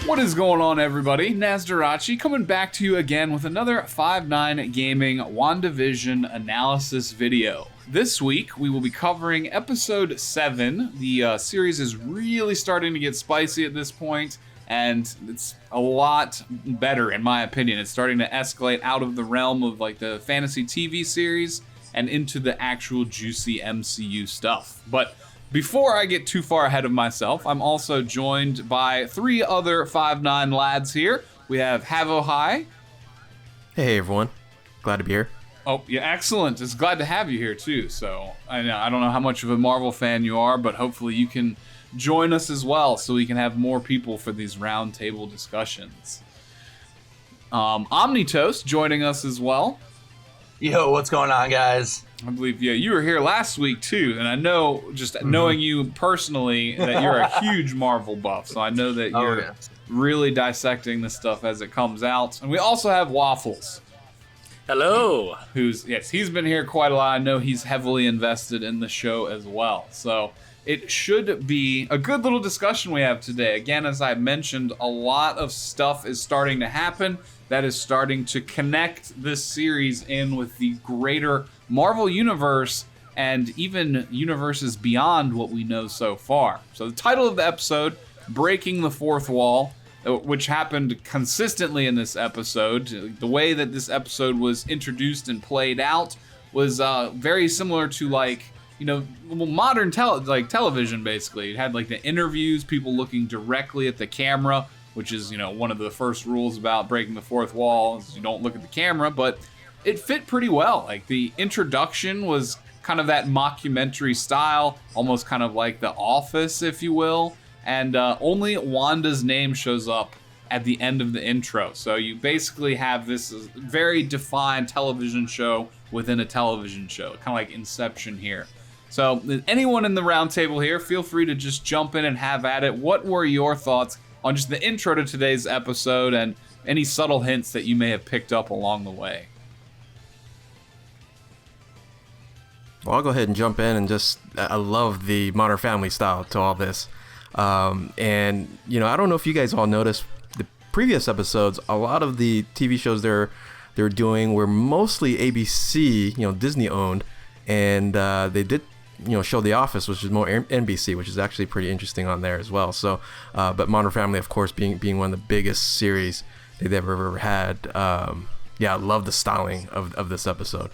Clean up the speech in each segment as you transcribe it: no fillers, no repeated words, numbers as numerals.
What is going on, everybody? Nazdarachi coming back to you again with another 5-9 Gaming WandaVision analysis video. This week, we will be covering episode 7. The series is really starting to get spicy at this point, and it's a lot better, in my opinion. It's starting to escalate out of the realm of like the fantasy TV series and into the actual juicy MCU stuff. But before I get too far ahead of myself, I'm also joined by 3 other 5-9 lads here. We have Havo High. Hey everyone, glad to be here. Oh, yeah, excellent. It's glad to have you here too. So I don't know how much of a Marvel fan you are, but hopefully you can join us as well so we can have more people for these roundtable discussions. Omnitoast joining us as well. Yo, what's going on, guys? I believe, yeah, you were here last week too, and I know, just knowing you personally, that you're a huge Marvel buff, so I know that you're really dissecting this stuff as it comes out. And we also have Waffles. Hello. He's been here quite a lot. I know he's heavily invested in the show as well. So it should be a good little discussion we have today. Again, as I mentioned, a lot of stuff is starting to happen that is starting to connect this series in with the greater Marvel universe and even universes beyond what we know so far. So the title of the episode, Breaking the Fourth Wall, which happened consistently in this episode. The way that this episode was introduced and played out was very similar to modern television, basically. It had like the interviews, people looking directly at the camera, which is, one of the first rules about breaking the fourth wall is you don't look at the camera, but it fit pretty well. Like the introduction was kind of that mockumentary style, almost kind of like The Office, if you will. And only Wanda's name shows up at the end of the intro. So you basically have this very defined television show within a television show, kind of like Inception here. So anyone in the round table here, feel free to just jump in and have at it. What were your thoughts on just the intro to today's episode and any subtle hints that you may have picked up along the way? Well, I'll go ahead and jump in and I love the Modern Family style to all this. And, I don't know if you guys all noticed the previous episodes, a lot of the TV shows they're doing were mostly ABC, Disney owned, and they did show The Office, which is more NBC, which is actually pretty interesting on there as well. So, but Modern Family, of course, being one of the biggest series they've ever had. I love the styling of this episode.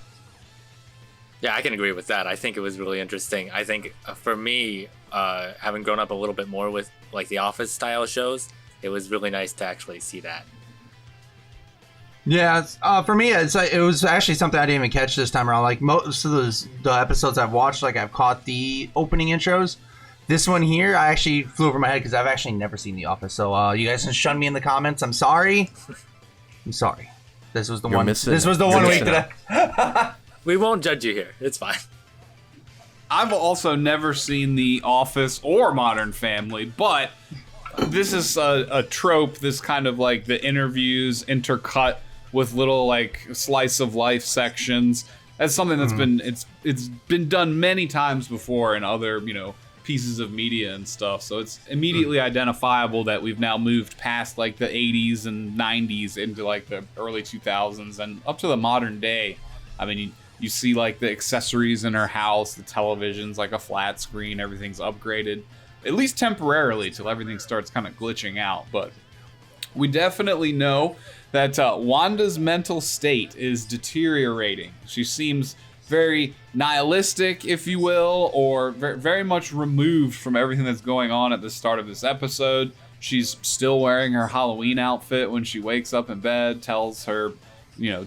Yeah, I can agree with that. I think it was really interesting. I think for me, having grown up a little bit more with like the Office style shows, it was really nice to actually see that. Yeah, for me, it was actually something I didn't even catch this time around. Like most of the episodes I've watched, like I've caught the opening intros. This one here, I actually flew over my head because I've actually never seen The Office. So you guys can shun me in the comments. I'm sorry. I'm sorry. This was the one week that we won't judge you here. It's fine. I've also never seen The Office or Modern Family, but this is a trope, this kind of like the interviews intercut with little like slice of life sections. That's something that's it's been done many times before in other, pieces of media and stuff. So it's immediately identifiable that we've now moved past like the 80s and 90s into like the early 2000s and up to the modern day. I mean, you see like the accessories in her house, the television's like a flat screen, everything's upgraded, at least temporarily till everything starts kind of glitching out. But we definitely know that Wanda's mental state is deteriorating. She seems very nihilistic, if you will, or very much removed from everything that's going on at the start of this episode. She's still wearing her Halloween outfit when she wakes up in bed, tells her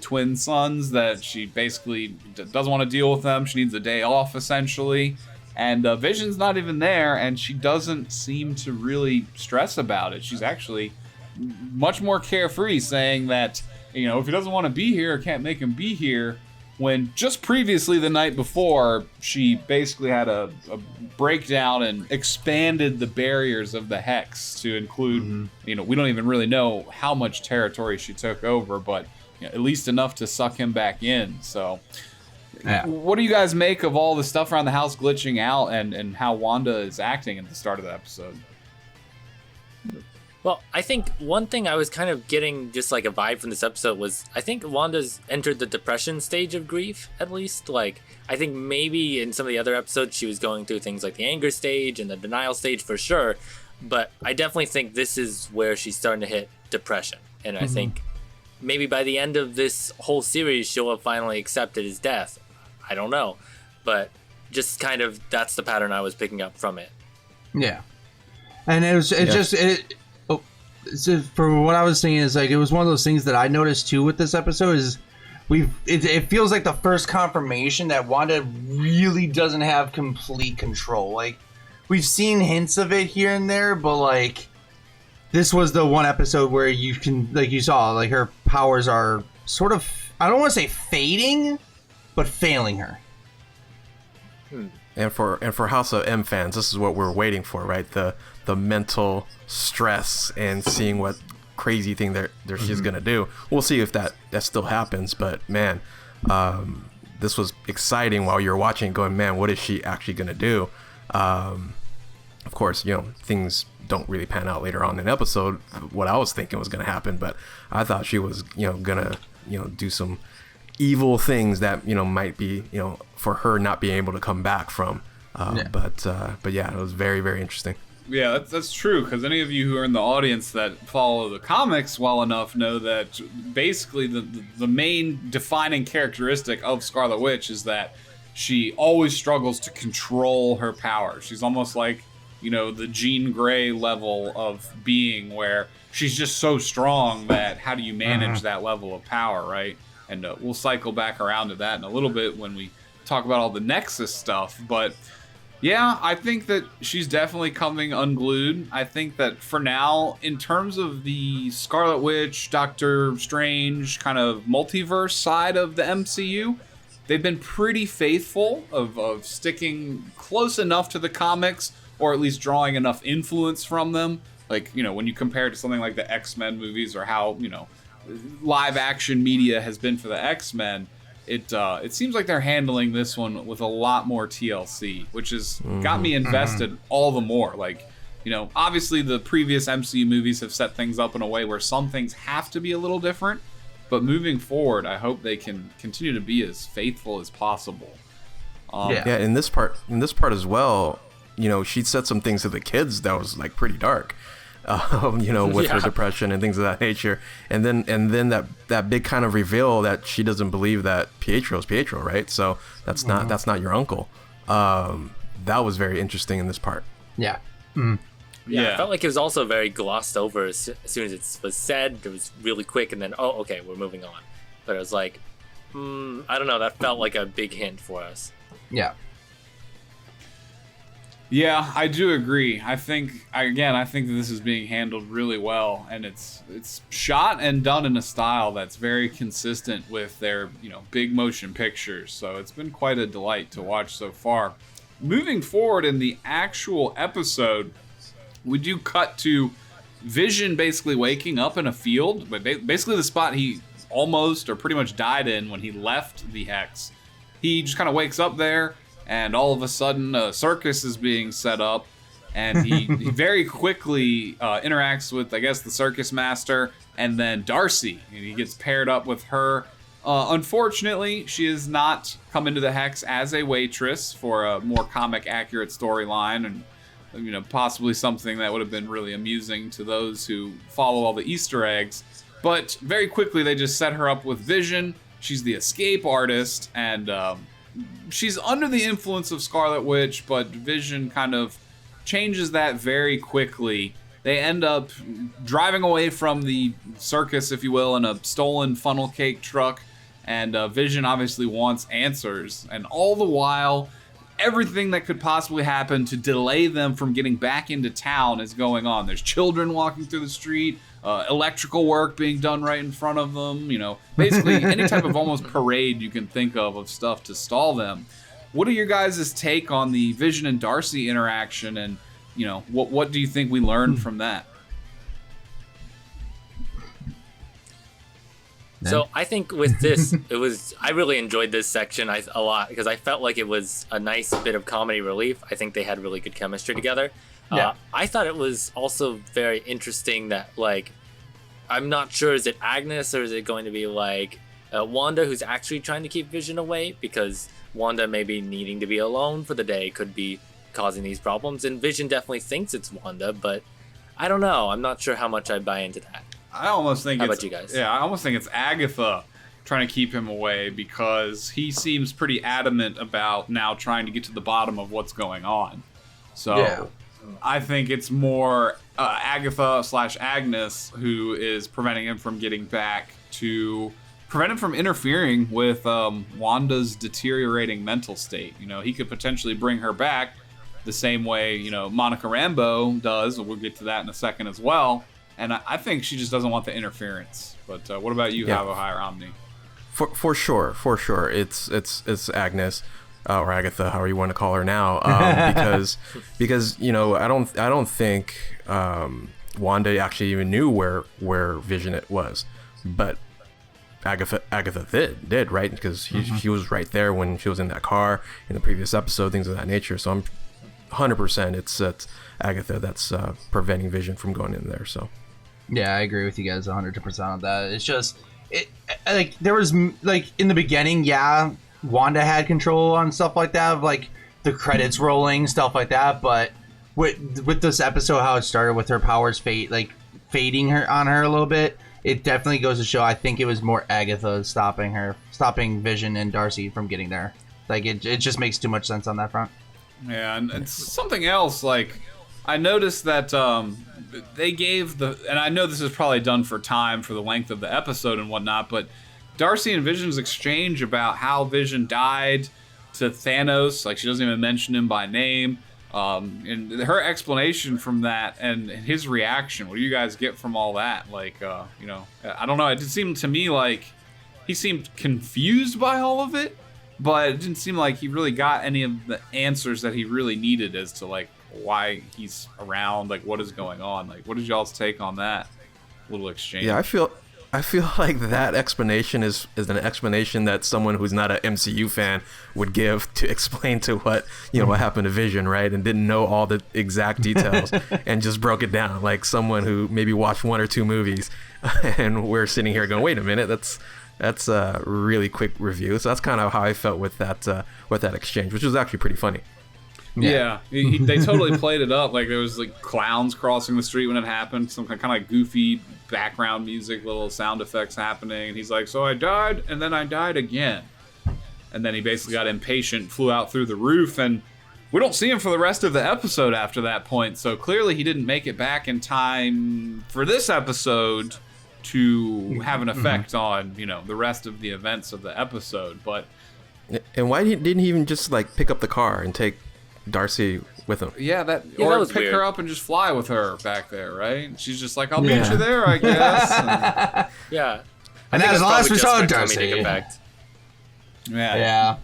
twin sons that she basically doesn't want to deal with them. She needs a day off, essentially. And Vision's not even there, and she doesn't seem to really stress about it. She's actually much more carefree, saying that, if he doesn't want to be here, can't make him be here, when just previously the night before, she basically had a breakdown and expanded the barriers of the Hex to include, we don't even really know how much territory she took over, but at least enough to suck him back in. So what do you guys make of all the stuff around the house glitching out and how Wanda is acting at the start of the episode? Well, I think one thing I was kind of getting just like a vibe from this episode was I think Wanda's entered the depression stage of grief, at least. Like, I think maybe in some of the other episodes she was going through things like the anger stage and the denial stage for sure. But I definitely think this is where she's starting to hit depression. And I think maybe by the end of this whole series, she'll have finally accepted his death. I don't know. But just kind of, that's the pattern I was picking up from it. Yeah. And so for what I was saying is like it was one of those things that I noticed too with this episode is it feels like the first confirmation that Wanda really doesn't have complete control. Like we've seen hints of it here and there, but like this was the one episode where you can like you saw like her powers are sort of I don't want to say fading, but failing her. And for House of M fans, this is what we're waiting for, right? The mental stress and seeing what crazy thing she's gonna do. We'll see if that still happens. But man, this was exciting while you're watching, going, man, what is she actually gonna do? Of course, things don't really pan out later on in the episode. What I was thinking was gonna happen, but I thought she was, gonna, do some evil things that might be for her not being able to come back from. But yeah, it was very, very interesting. Yeah, that's true, because any of you who are in the audience that follow the comics well enough know that basically the main defining characteristic of Scarlet Witch is that she always struggles to control her power. She's almost like, the Jean Grey level of being, where she's just so strong that how do you manage that level of power, right? And we'll cycle back around to that in a little bit when we talk about all the Nexus stuff, but yeah, I think that she's definitely coming unglued. I think that for now, in terms of the Scarlet Witch, Doctor Strange kind of multiverse side of the MCU, they've been pretty faithful of sticking close enough to the comics, or at least drawing enough influence from them. Like, when you compare it to something like the X-Men movies or how, live action media has been for the X-Men, it seems like they're handling this one with a lot more TLC, which has got me invested all the more. Like, obviously the previous MCU movies have set things up in a way where some things have to be a little different, but moving forward, I hope they can continue to be as faithful as possible. Yeah, in this part as well, she said some things to the kids that was like pretty dark. With her depression and things of that nature, and then that big kind of reveal that she doesn't believe that Pietro's Pietro, right? So that's not your uncle. That was very interesting in this part. Yeah. Yeah, I felt like it was also very glossed over as soon as it was said. It was really quick, and then okay, we're moving on. But it was like, I don't know. That felt like a big hint for us. Yeah. Yeah, I do agree. I think that this is being handled really well, and it's shot and done in a style that's very consistent with their, big motion pictures. So it's been quite a delight to watch so far. Moving forward in the actual episode, we do cut to Vision basically waking up in a field, but basically the spot he almost or pretty much died in when he left the Hex. He just kind of wakes up there, and all of a sudden a circus is being set up, and he very quickly interacts with, I guess, the circus master, and then Darcy, and he gets paired up with her. Unfortunately, she has not come into the Hex as a waitress for a more comic accurate storyline, and possibly something that would have been really amusing to those who follow all the Easter eggs. But very quickly they just set her up with Vision. She's the escape artist, and she's under the influence of Scarlet Witch, but Vision kind of changes that very quickly. They end up driving away from the circus, if you will, in a stolen funnel cake truck, and Vision obviously wants answers. And all the while, everything that could possibly happen to delay them from getting back into town is going on. There's children walking through the street, electrical work being done right in front of them, basically any type of almost parade you can think of stuff to stall them. What are your guys' take on the Vision and Darcy interaction, and what do you think we learned from that? So I think with this, I really enjoyed this section a lot, because I felt like it was a nice bit of comedy relief. I think they had really good chemistry together. I thought it was also very interesting that, like, I'm not sure, is it Agnes or is it going to be like Wanda who's actually trying to keep Vision away, because Wanda maybe needing to be alone for the day could be causing these problems, and Vision definitely thinks it's Wanda, but I don't know. I'm not sure how much I buy into that. I almost think How about you guys? Yeah, I almost think it's Agatha trying to keep him away, because he seems pretty adamant about now trying to get to the bottom of what's going on. So I think it's more Agatha/Agnes who is preventing him from getting back, to prevent him from interfering with Wanda's deteriorating mental state. You know, he could potentially bring her back the same way, you know, Monica Rambeau does. We'll get to that in a second as well. And I think she just doesn't want the interference. But what about you, Havo Higher Omni? For sure. It's Agnes. Or Agatha, however you want to call her now, because you know, I don't think Wanda actually even knew where Vision it was, but Agatha did, right? Because she was right there when she was in that car in the previous episode, things of that nature. So I'm 100% it's Agatha that's preventing Vision from going in there. So yeah, I agree with you guys 100% on that. It's just like there was like in the beginning, Wanda had control on stuff like that, like the credits rolling, stuff like that. But with this episode, how it started with her powers fading her a little bit, it definitely goes to show. I think it was more Agatha stopping Vision and Darcy from getting there. Like it just makes too much sense on that front. Yeah, and it's something else. Like I noticed that they gave and I know this is probably done for time for the length of the episode and whatnot, but Darcy and Vision's exchange about how Vision died to Thanos, like she doesn't even mention him by name, and her explanation from that and his reaction, what do you guys get from all that? Like, you know, I don't know, it did seem to me like he seemed confused by all of it, but it didn't seem like he really got any of the answers that he really needed as to like why he's around, like what is going on. Like, what did y'all's take on that little exchange? Yeah, I feel like that explanation is an explanation that someone who's not an MCU fan would give to explain to what happened to Vision, right? And didn't know all the exact details and just broke it down, like someone who maybe watched one or two movies, and we're sitting here going, wait a minute, that's a really quick review. So that's kind of how I felt with that exchange, which was actually pretty funny. Yeah, they totally played it up. Like there was like clowns crossing the street when it happened, some kind of like goofy background music, little sound effects happening, and he's like, so I died and then I died again, and then he basically got impatient, flew out through the roof, and we don't see him for the rest of the episode after that point. So clearly he didn't make it back in time for this episode to have an effect on the rest of the events of the episode. But and why didn't he even just like pick up the car and take Darcy with him? That was pick weird. her up and just fly with her back there, right? She's just like, I'll meet you there, I guess. And, Yeah. And that is the last we saw of Darcy. Darcy. yeah.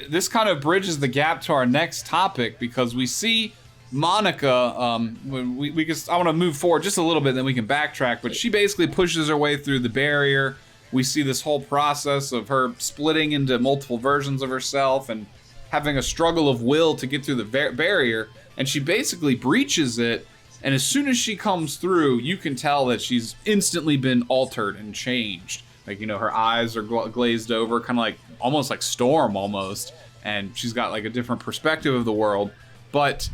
This kind of bridges the gap to our next topic, because we see Monica. I want to move forward just a little bit, then we can backtrack. But she basically pushes her way through the barrier. We see this whole process of her splitting into multiple versions of herself and having a struggle of will to get through the barrier, and she basically breaches it, and as soon as she comes through, you can tell that she's instantly been altered and changed. Like, her eyes are glazed over, kind of like, almost like Storm almost, and she's got like a different perspective of the world. But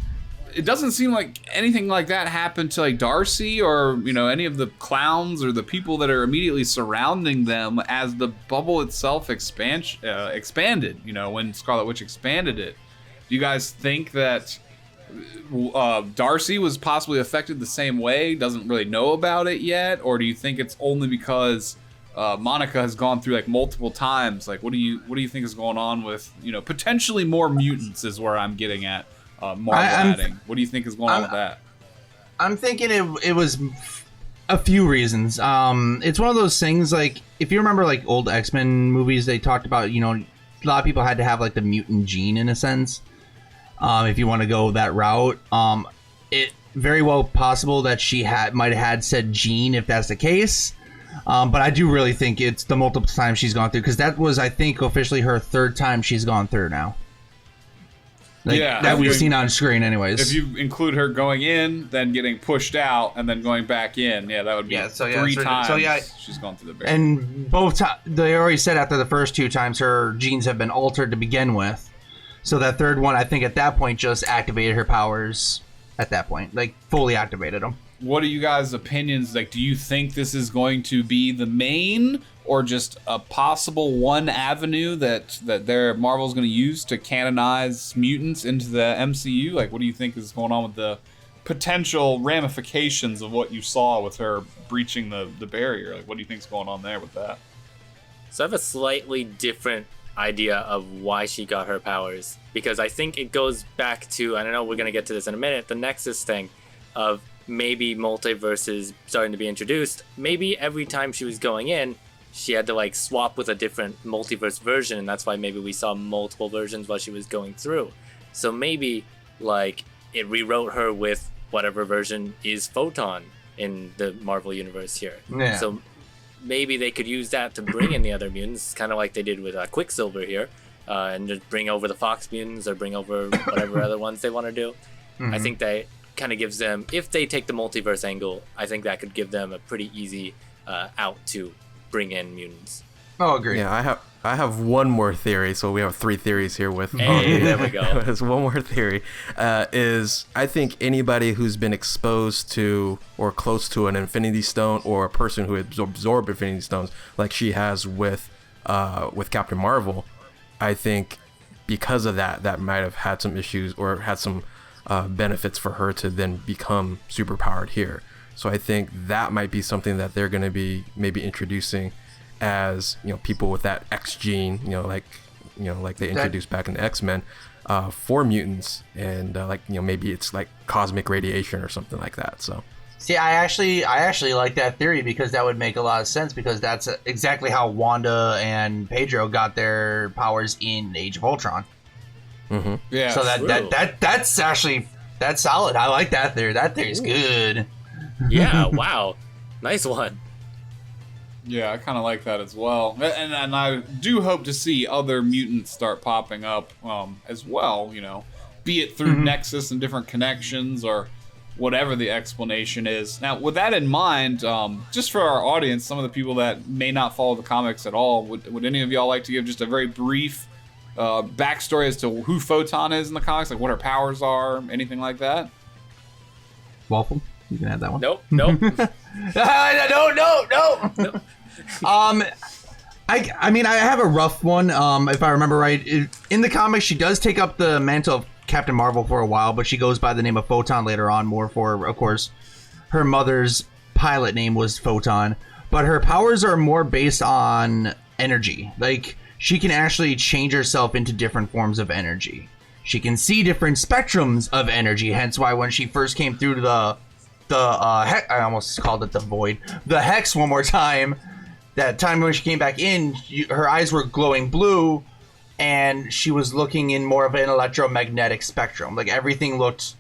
it doesn't seem like anything like that happened to like Darcy or any of the clowns or the people that are immediately surrounding them as the bubble itself expanded. When Scarlet Witch expanded it. Do you guys think that Darcy was possibly affected the same way, doesn't really know about it yet, or do you think it's only because Monica has gone through like multiple times? Like, what do you think is going on with potentially more mutants is where I'm getting at. Marvel adding. What do you think is going on with that? I'm thinking it was a few reasons. It's one of those things, like, if you remember like old X-Men movies, they talked about, a lot of people had to have like the mutant gene in a sense. If you want to go that route, it very well possible that she might have had said gene if that's the case. But I do really think it's the multiple times she's gone through, because that was, I think, officially her third time she's gone through now. that we've seen on screen anyways. If you include her going in, then getting pushed out, and then going back in, that would be three times she's gone through the barrier. And they already said after the first 2 times her genes have been altered to begin with. So that third one, I think at that point just activated her powers at that point, like fully activated them. What are you guys' opinions? Like, do you think this is going to be the main or just a possible one avenue that Marvel's going to use to canonize mutants into the MCU? Like, what do you think is going on with the potential ramifications of what you saw with her breaching the barrier? Like, what do you think's going on there with that? So I have a slightly different idea of why she got her powers, because I think it goes back to, and I know we're going to get to this in a minute, the Nexus thing of maybe multiverses starting to be introduced. Maybe every time she was going in, she had to like swap with a different multiverse version, and that's why maybe we saw multiple versions while she was going through. So maybe like it rewrote her with whatever version is Photon in the Marvel universe here. Yeah. So maybe they could use that to bring in the other mutants, kind of like they did with Quicksilver here, and just bring over the Fox mutants or bring over whatever other ones they want to do. I think that kind of gives them, if they take the multiverse angle, I think that could give them a pretty easy out to bring in mutants. Oh, agreed. Yeah, I have one more theory. So we have 3 theories here with. Hey, there we go. There's one more theory. Is I think anybody who's been exposed to or close to an Infinity Stone, or a person who absorbed Infinity Stones, like she has with Captain Marvel, I think because of that might have had some issues or had some benefits for her to then become superpowered here. So I think that might be something that they're going to be maybe introducing as, people with that X gene, like they introduced back in the X-Men for mutants, and maybe it's like cosmic radiation or something like that. So see, I actually like that theory, because that would make a lot of sense, because that's exactly how Wanda and Pedro got their powers in Age of Ultron. Mm-hmm. Yeah. So that's solid. I like that theory. That theory's good. Yeah. Wow. Nice one. Yeah, I kind of like that as well. And I do hope to see other mutants start popping up as well, be it through Nexus and different connections or whatever the explanation is. Now, with that in mind, just for our audience, some of the people that may not follow the comics at all, would any of y'all like to give just a very brief backstory as to who Photon is in the comics, like what her powers are, anything like that? Waffle, you can have that one. Nope. No. I mean, I have a rough one. If I remember right, in the comics, she does take up the mantle of Captain Marvel for a while, but she goes by the name of Photon later on, more for, of course, her mother's pilot name was Photon. But her powers are more based on energy. Like, she can actually change herself into different forms of energy. She can see different spectrums of energy, hence why when she first came through to I almost called it the void. The Hex one more time. That time when she came back in, her eyes were glowing blue, and she was looking in more of an electromagnetic spectrum. Like, everything looked...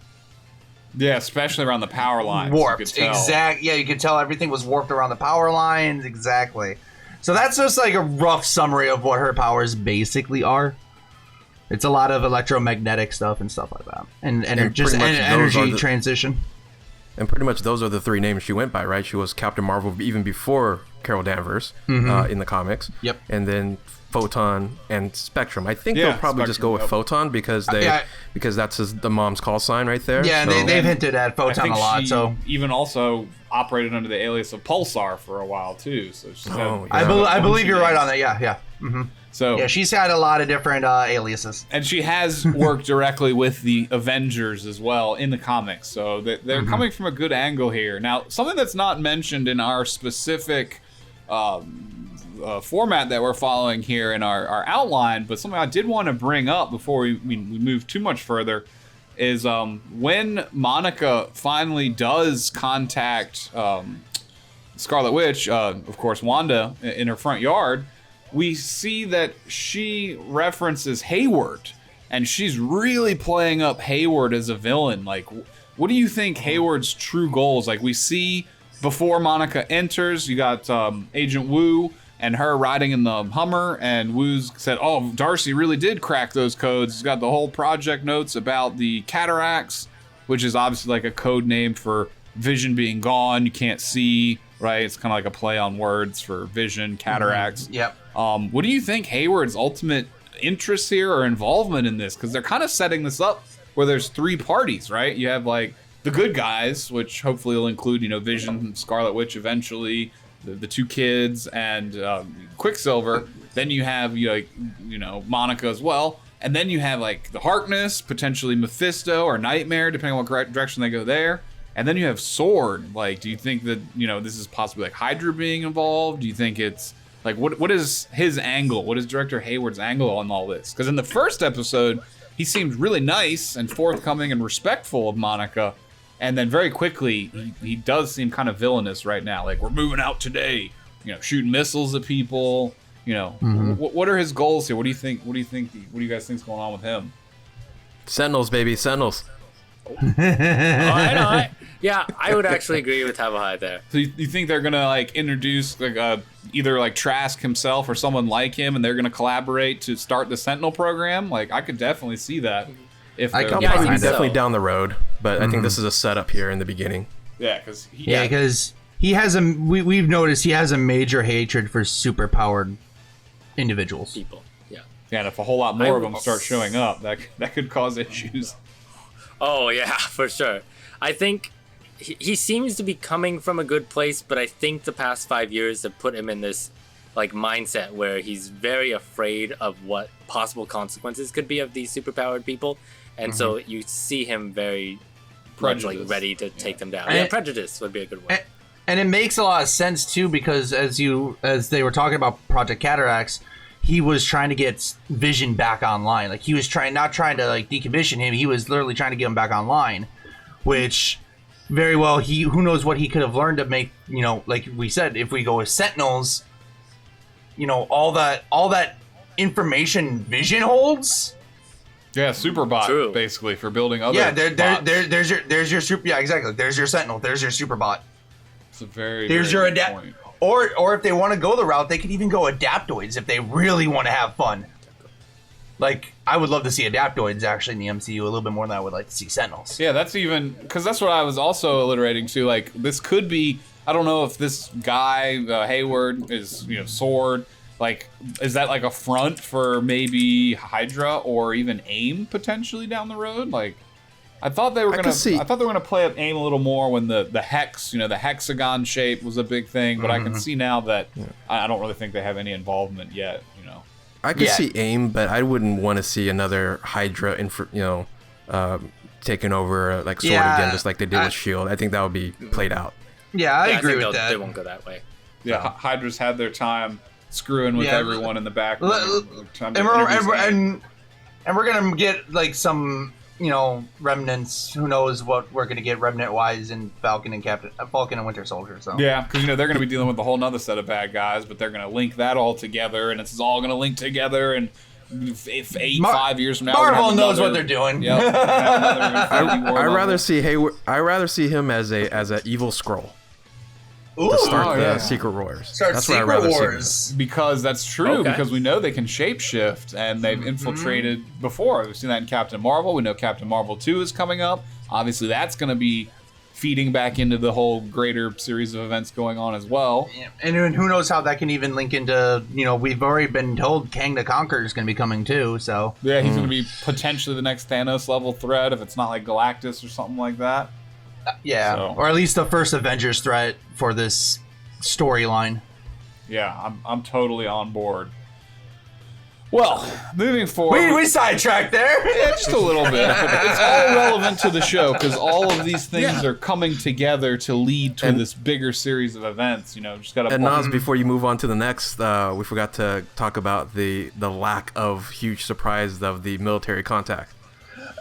Yeah, especially around the power lines. Warped. Yeah, you could tell everything was warped around the power lines. Exactly. So that's just like a rough summary of what her powers basically are. It's a lot of electromagnetic stuff and stuff like that. And just energy transition. And pretty much those are the 3 names she went by, right? She was Captain Marvel even before Carol Danvers in the comics. Yep. And then Photon and Spectrum. I think they'll probably just go with Photon because that's the mom's call sign right there. Yeah, so. They've hinted at Photon a lot. So even also operated under the alias of Pulsar for a while too. So I believe you're right on that. Yeah. Mm-hmm. So yeah, she's had a lot of different aliases, and she has worked directly with the Avengers as well in the comics. So they're coming from a good angle here. Now, something that's not mentioned in our specific format that we're following here in our outline, but something I did want to bring up before we move too much further, is when Monica finally does contact Scarlet Witch, of course, Wanda, in her front yard, we see that she references Hayward, and she's really playing up Hayward as a villain. Like, what do you think Hayward's true goals? Like, we see before Monica enters, you got Agent Wu and her riding in the Hummer, and Woo's said, oh, Darcy really did crack those codes. He's got the whole project notes about the cataracts, which is obviously like a code name for Vision being gone. You can't see, right? It's kind of like a play on words for Vision, cataracts. Yep. What do you think Hayward's ultimate interest here or involvement in this? Because they're kind of setting this up where there's three parties, right? You have like the good guys, which hopefully will include, Vision, Scarlet Witch eventually, the two kids, and Quicksilver. Then you have Monica as well, and then you have like the Harkness, potentially Mephisto or Nightmare, depending on what direction they go there. And then you have Sword. Like, do you think that this is possibly like Hydra being involved? Do you think it's like what is his angle? What is Director Hayward's angle on all this? Because in the first episode, he seemed really nice and forthcoming and respectful of Monica. And then very quickly, he does seem kind of villainous right now. Like, we're moving out today, shooting missiles at people. What are his goals here? What do you think? What do you guys think's going on with him? Sentinels, baby, Sentinels. Yeah, I would actually agree with Havahai there. So you think they're gonna like introduce like either like Trask himself or someone like him, and they're gonna collaborate to start the Sentinel program? Like, I could definitely see that. If I they're- could probably definitely down the road, but I think this is a setup here in the beginning. Yeah, because he has we've noticed he has a major hatred for superpowered individuals. People, yeah. Yeah, and if a whole lot more of them start showing up, that could cause issues. Oh yeah, for sure. I think he seems to be coming from a good place, but I think the past 5 years have put him in this like mindset where he's very afraid of what possible consequences could be of these superpowered people, and so you see him very much like ready to take them down. Yeah, prejudice would be a good word. And it makes a lot of sense too, because as they were talking about Project Cataracts, he was trying to get Vision back online. Like, he was not trying to like decommission him. He was literally trying to get him back online, which very well, who knows what he could have learned to make, like we said, if we go with Sentinels, all that information Vision holds. Yeah, Superbot, basically, for building other there's your super. Yeah, exactly. There's your Sentinel. There's your Superbot. It's a very your good point. Or if they want to go the route, they could even go Adaptoids if they really want to have fun. Like, I would love to see Adaptoids actually in the MCU a little bit more than I would like to see Sentinels. Yeah, that's even because that's what I was also alliterating to. Like, this could be. I don't know if this guy Hayward is Sword. Like, is that like a front for maybe Hydra or even AIM potentially down the road? Like, I thought they were gonna play up AIM a little more when the hex, the hexagon shape was a big thing. But I can see now that I don't really think they have any involvement yet. I could see AIM, but I wouldn't want to see another Hydra, taking over like Sword again, just like they did with Shield. I think that would be played out. Yeah, I agree with that. They won't go that way. Yeah, Hydra's had their time screwing with everyone in the back. And we're gonna get like some remnants. Who knows what we're gonna get remnant wise in Falcon and Winter Soldier. So yeah, because they're gonna be dealing with a whole nother set of bad guys, but they're gonna link that all together, and it's all gonna link together. And if 5 years from now, Marvel knows what they're doing. Yep, I rather see Hayward. I rather see him as a evil Skrull. To start the Secret Wars. That's Secret where I'd rather Wars. see because that's true. Because we know they can shapeshift, and they've infiltrated before. We've seen that in Captain Marvel. We know Captain Marvel 2 is coming up. Obviously, that's going to be feeding back into the whole greater series of events going on as well. Yeah. And who knows how that can even link into, we've already been told Kang the Conqueror is going to be coming too. So yeah, he's going to be potentially the next Thanos level threat if it's not like Galactus or something like that. Or at least the first Avengers threat for this storyline. Yeah, I'm totally on board. Well, moving forward, we sidetracked there. Yeah, just a little bit. But it's all relevant to the show because all of these things are coming together to lead to this bigger series of events. Just got to. And Nas, before you move on to the next, we forgot to talk about the lack of huge surprise of the military contact.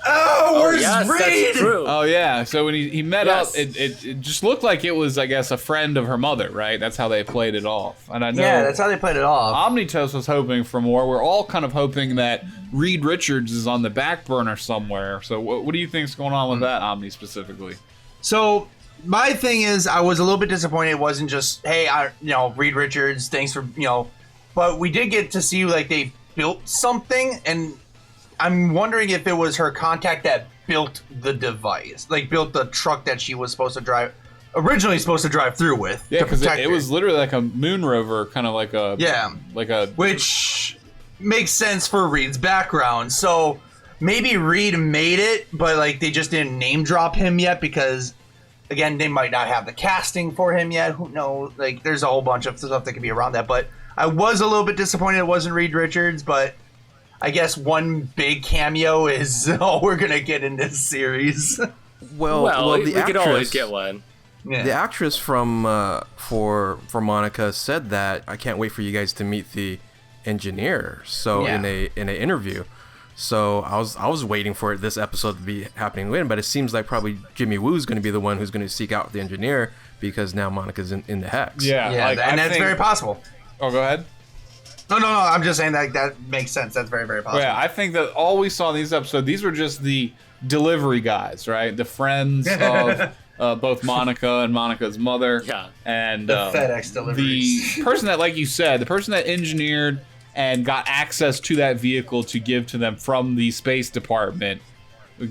Oh, where's Reed? That's true. Oh yeah, so when he met up, it just looked like it was, I guess, a friend of her mother, right? That's how they played it off. And I know that's how they played it off. Omnitos was hoping for more. We're all kind of hoping that Reed Richards is on the back burner somewhere. So what do you think's going on with that, Omni, specifically? So my thing is, I was a little bit disappointed. It wasn't just, hey, Reed Richards, thanks for, but we did get to see like they built something, and I'm wondering if it was her contact that built the device, like built the truck that she was originally supposed to drive through with. Yeah, because it was literally like a moon rover, kind of like a which makes sense for Reed's background. So maybe Reed made it, but like they just didn't name drop him yet because, again, they might not have the casting for him yet. Who knows? Like, there's a whole bunch of stuff that could be around that. But I was a little bit disappointed it wasn't Reed Richards, but I guess one big cameo is all we're gonna get in this series. Well, we could always get one. Yeah. The actress from for Monica said that I can't wait for you guys to meet the engineer. So in an interview. So I was waiting for this episode to be happening later, but it seems like probably Jimmy Woo's going to be the one who's going to seek out the engineer because now Monica's in the Hex. Yeah, and that's very possible. Oh, go ahead. No. I'm just saying that makes sense. That's very, very possible. Yeah, I think that all we saw in these episodes, these were just the delivery guys, right? The friends of both Monica and Monica's mother. Yeah. And the FedEx deliveries. The person that, like you said, the person that engineered and got access to that vehicle to give to them from the space department,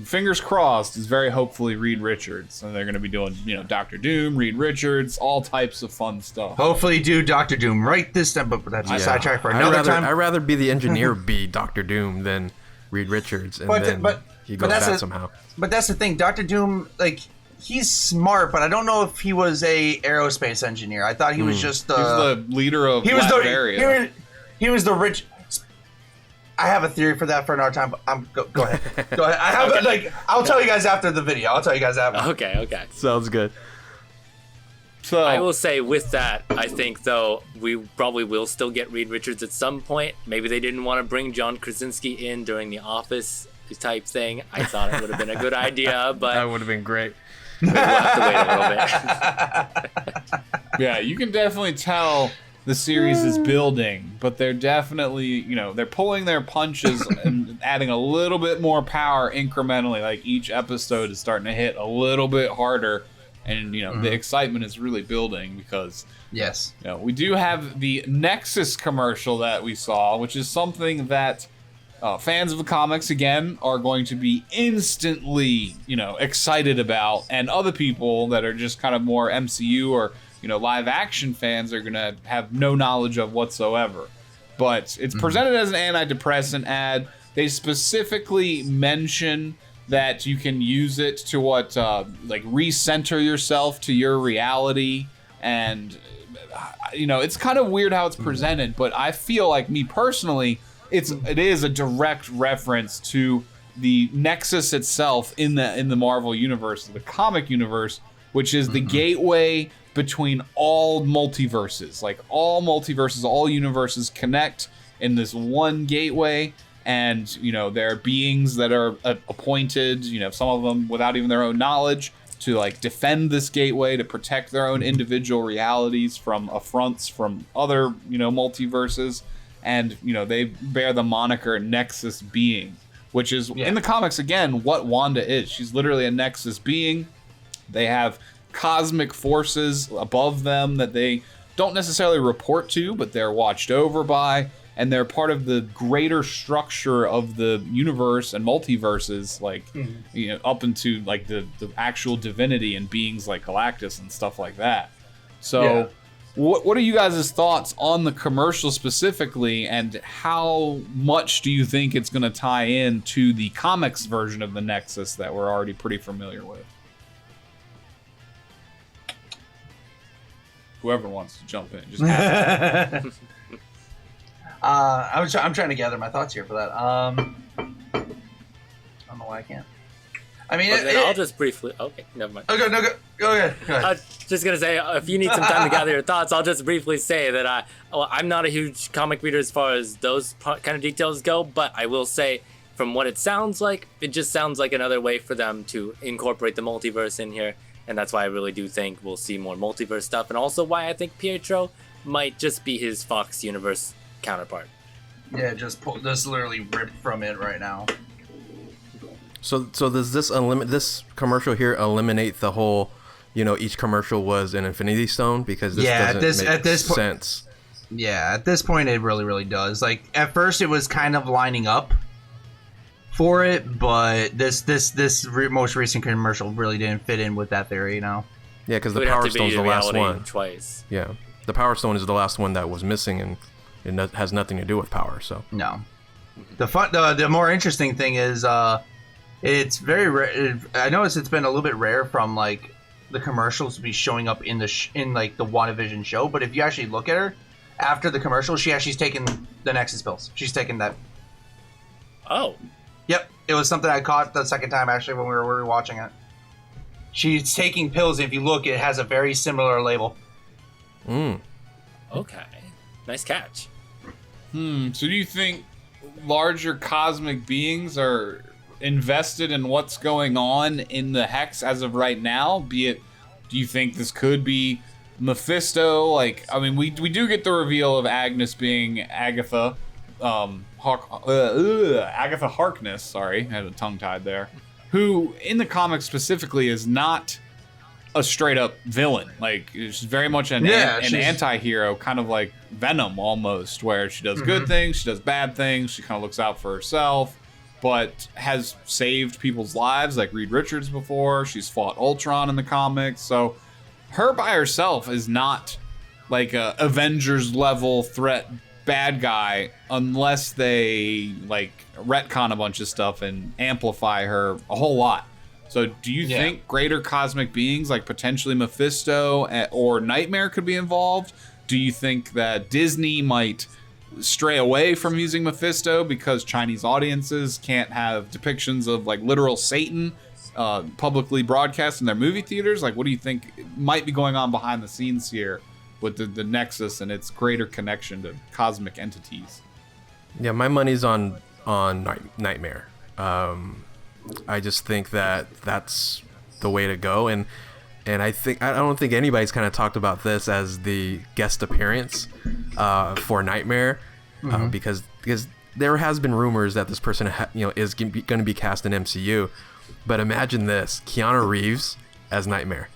fingers crossed, is very hopefully Reed Richards. And they're going to be doing, Dr. Doom, Reed Richards, all types of fun stuff. Hopefully do Dr. Doom right this time, but that's a sidetrack for another time. I'd rather be the engineer be Dr. Doom than Reed Richards, and then he goes bad somehow. But that's the thing, Dr. Doom, like, he's smart, but I don't know if he was a aerospace engineer. I thought he was just he was the leader of Latveria. He was the rich. I have a theory for that for another time. But go ahead. Go ahead. I have I'll tell you guys after the video. I'll tell you guys after. Okay. Sounds good. So I will say with that, I think though we probably will still get Reed Richards at some point. Maybe they didn't want to bring John Krasinski in during the Office type thing. I thought it would have been a good idea, but that would have been great. We'll have to wait a little bit. Yeah, you can definitely tell the series is building, but they're definitely, they're pulling their punches and adding a little bit more power incrementally. Like each episode is starting to hit a little bit harder, and the excitement is really building because we do have the Nexus commercial that we saw, which is something that fans of the comics again are going to be instantly excited about, and other people that are just kind of more MCU or live action fans are going to have no knowledge of whatsoever. But it's presented as an antidepressant ad. They specifically mention that you can use it to recenter yourself to your reality. And, it's kind of weird how it's presented, but I feel like, me personally, it is a direct reference to the Nexus itself in the Marvel universe, the comic universe, which is the gateway between all multiverses. Like all multiverses, all universes connect in this one gateway, and there are beings that are appointed, some of them without even their own knowledge, to defend this gateway, to protect their own individual realities from affronts from other multiverses. And they bear the moniker Nexus being, which is in the comics again what Wanda is. She's literally a Nexus being. They have cosmic forces above them that they don't necessarily report to, but they're watched over by, and they're part of the greater structure of the universe and multiverses, up into the actual divinity and beings like Galactus and stuff like that. So what are you guys' thoughts on the commercial specifically, and how much do you think it's going to tie in to the comics version of the Nexus that we're already pretty familiar with? Whoever wants to jump in, just I'm trying to gather my thoughts here for that. I don't know why I can't. I mean, I'll just briefly. Okay, never mind. Okay, no, go ahead. I was just gonna say, if you need some time to gather your thoughts, I'll just briefly say that I'm not a huge comic reader as far as those kind of details go, but I will say, from what it sounds like, it just sounds like another way for them to incorporate the multiverse in here. And that's why I really do think we'll see more multiverse stuff, and also why I think Pietro might just be his Fox Universe counterpart. Yeah, just literally ripped from it right now. So does this commercial here eliminate the whole each commercial was an Infinity Stone, because this Yeah, doesn't make at this po- sense. Yeah, at this point it really, really does. Like at first it was kind of lining up for it, but most recent commercial really didn't fit in with that theory, Yeah, because It the would have Power to be Stone's the last reality one. twice. Yeah, the Power Stone is the last one that was missing, and it has nothing to do with power. So No. The more interesting thing is it's very rare. I noticed it's been a little bit rare from like the commercials to be showing up in in like the WandaVision show, but if you actually look at her after the commercial, she's taken the Nexus pills. She's taken that. Oh. Yep, it was something I caught the second time actually when we were watching it. She's taking pills. If you look, it has a very similar label. Okay. Nice catch. So do you think larger cosmic beings are invested in what's going on in the Hex as of right now? Do you think this could be Mephisto? Like, I mean, we do get the reveal of Agnes being Agatha, Agatha Harkness. Sorry, I had a tongue tied there. Who in the comics specifically is not a straight up villain. Like, she's very much an anti-hero, kind of like Venom almost, where she does good things, she does bad things, she kind of looks out for herself, but has saved people's lives like Reed Richards before. She's fought Ultron in the comics, so her by herself is not like a Avengers level threat bad guy unless they like retcon a bunch of stuff and amplify her a whole lot. So do you think greater cosmic beings like potentially Mephisto or Nightmare could be involved? Do you think that Disney might stray away from using Mephisto because Chinese audiences can't have depictions of like literal Satan publicly broadcast in their movie theaters? Like, what do you think might be going on behind the scenes here with the Nexus and its greater connection to cosmic entities? Yeah, my money's on Nightmare. I just think that's the way to go, and I don't think anybody's kind of talked about this as the guest appearance for Nightmare, because there has been rumors that this person is going to be cast in MCU, but imagine this: Keanu Reeves as Nightmare.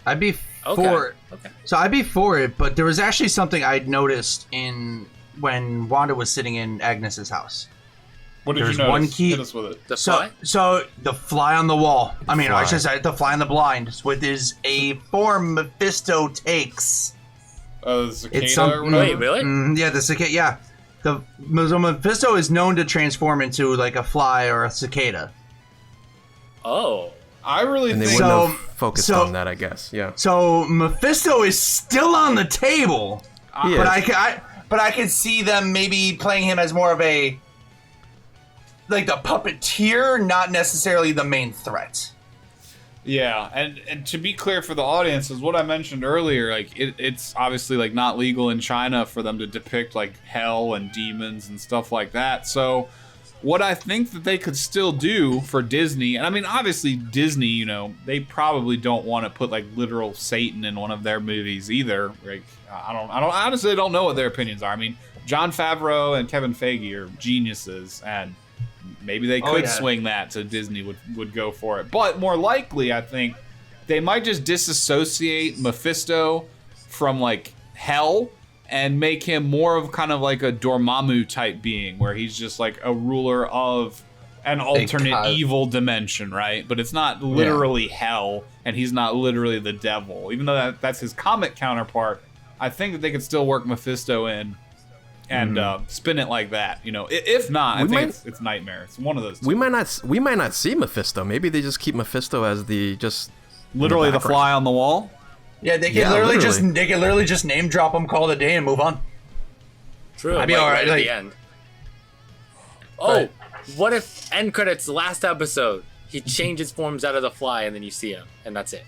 I'd be for it. Okay. So I'd be for it, but there was actually something I'd noticed when Wanda was sitting in Agnes's house. What did There's you notice? one key. Hit us with it. The fly? So the fly on the wall. I should say the fly on the blind, which is a form Mephisto takes. The cicada or whatever? Wait, really? Yeah, the cicada. Yeah, so Mephisto is known to transform into like a fly or a cicada. Oh. I really And they think wouldn't have focused on that, I guess. Yeah. So Mephisto is still on the table, He but is. I could see them maybe playing him as more of a like the puppeteer, not necessarily the main threat. Yeah, and to be clear for the audience, is what I mentioned earlier, like it's obviously like not legal in China for them to depict like hell and demons and stuff like that. So what I think that they could still do for Disney, and I mean obviously Disney, they probably don't want to put like literal Satan in one of their movies either. Like I honestly don't know what their opinions are. I mean, Jon Favreau and Kevin Feige are geniuses, and maybe they could swing that, so Disney would go for it. But more likely, I think they might just disassociate Mephisto from like hell and make him more of kind of like a Dormammu type being, where he's just like a ruler of an alternate evil dimension, right? But it's not literally hell, and he's not literally the devil. Even though that's his comic counterpart, I think that they could still work Mephisto in and spin it like that. If not, I think it's Nightmare. It's one of those two. We might not see Mephisto. Maybe they just keep Mephisto as literally the fly on the wall. Yeah, they can literally just name drop him, call it a day, and move on. True. I'd be all right at the end. Oh, what if end credits last episode? He changes forms out of the fly, and then you see him, and that's it.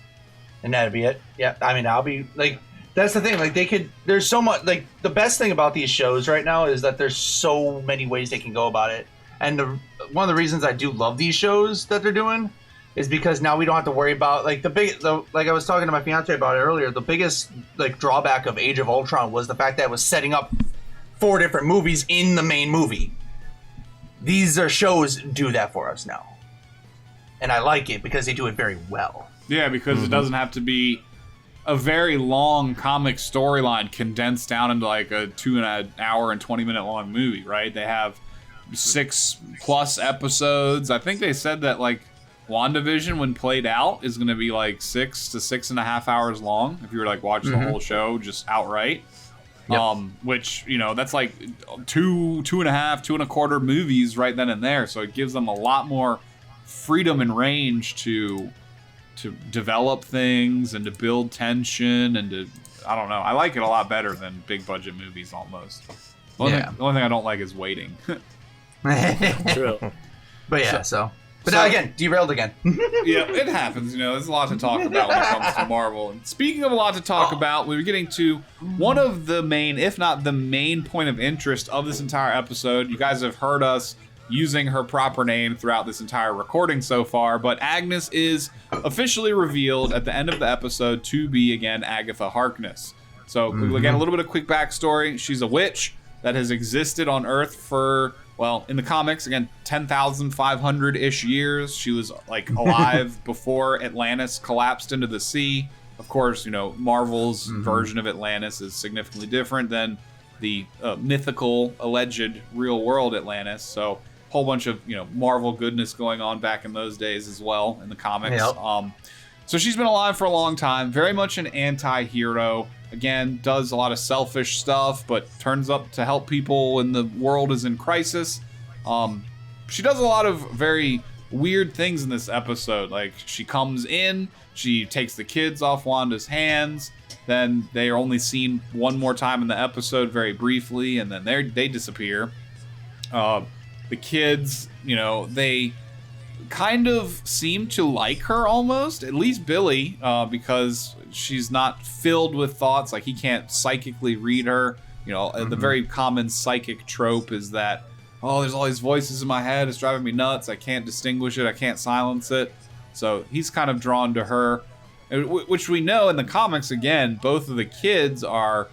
And that'd be it. Yeah, I mean, I'll be like, that's the thing. Like, there's so much. Like, the best thing about these shows right now is that there's so many ways they can go about it. And one of the reasons I do love these shows that they're doing is because now we don't have to worry about like like I was talking to my fiance about it earlier. The biggest like drawback of Age of Ultron was the fact that it was setting up 4 different movies in the main movie. These shows do that for us now, and I like it because they do it very well. Yeah, because it doesn't have to be a very long comic storyline condensed down into like a 2 hour and 20-minute long movie, right? They have 6+ episodes. I think they said that like WandaVision, when played out, is going to be like 6 to 6.5 hours long if you were like watching the whole show just outright. Yep. Which, you know, that's like 2.5 movies right then and there. So it gives them a lot more freedom and range to develop things and to build tension and to, I don't know. I like it a lot better than big budget movies almost. The only thing I don't like is waiting. True. But yeah, But now again, derailed again. Yeah, it happens. You know, there's a lot to talk about when it comes to Marvel. And speaking of a lot to talk about, we were getting to one of the main, if not the main point of interest of this entire episode. You guys have heard us using her proper name throughout this entire recording so far, but Agnes is officially revealed at the end of the episode to be, again, Agatha Harkness. So, again, a little bit of quick backstory. She's a witch that has existed on Earth for, well, in the comics, again, 10,500-ish years. She was, like, alive before Atlantis collapsed into the sea. Of course, you know, Marvel's version of Atlantis is significantly different than the mythical, alleged, real-world Atlantis. So, whole bunch of, you know, Marvel goodness going on back in those days as well in the comics. Yep. So she's been alive for a long time, very much an anti-hero. Again, does a lot of selfish stuff, but turns up to help people when the world is in crisis. She does a lot of very weird things in this episode. Like, she comes in, she takes the kids off Wanda's hands, then they are only seen one more time in the episode very briefly, and then they disappear. The kids, you know, they kind of seem to like her almost, at least Billy, because she's not filled with thoughts. Like, he can't psychically read her. You know, the very common psychic trope is that, oh, there's all these voices in my head, it's driving me nuts, I can't distinguish it, I can't silence it. So he's kind of drawn to her, which we know in the comics, again, both of the kids are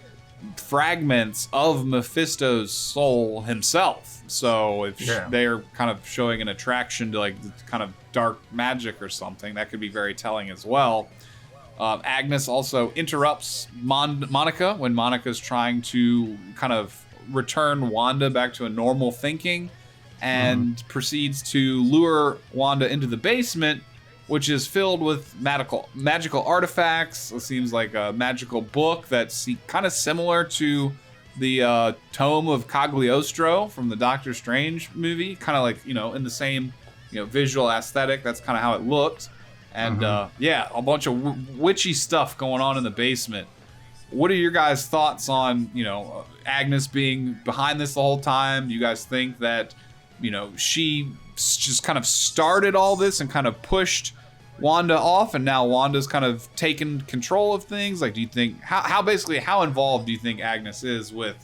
fragments of Mephisto's soul himself. So if they're kind of showing an attraction to like kind of dark magic or something, that could be very telling as well. Agnes also interrupts Monica when Monica's trying to kind of return Wanda back to a normal thinking, and proceeds to lure Wanda into the basement, which is filled with magical artifacts. It seems like a magical book that's kind of similar to the Tome of Cagliostro from the Doctor Strange movie. Kind of like, you know, in the same, you know, visual aesthetic. That's kind of how it looked. And yeah, a bunch of witchy stuff going on in the basement. What are your guys' thoughts on, you know, Agnes being behind this the whole time? Do you guys think that, you know, she just kind of started all this and kind of pushed Wanda off, and now Wanda's kind of taken control of things? Like, do you think how involved do you think Agnes is with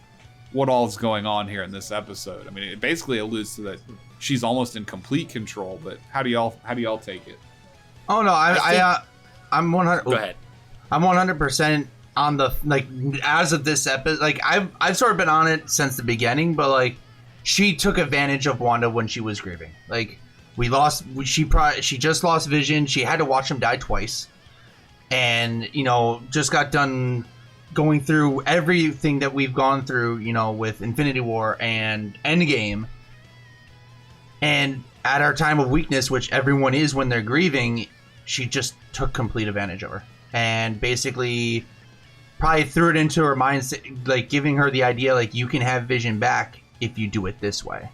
what all is going on here in this episode? I mean, it basically alludes to that she's almost in complete control, but how do y'all take it? Oh no, I'm 100. Go ahead. I'm 100% on the, like, as of this episode. Like, I've sort of been on it since the beginning, but like, she took advantage of Wanda when she was grieving. Like, she just lost Vision. She had to watch him die twice, and, you know, just got done going through everything that we've gone through, you know, with Infinity War and Endgame. And at our time of weakness, which everyone is when they're grieving, she just took complete advantage of her and basically probably threw it into her mind, like giving her the idea, like, you can have Vision back if you do it this way.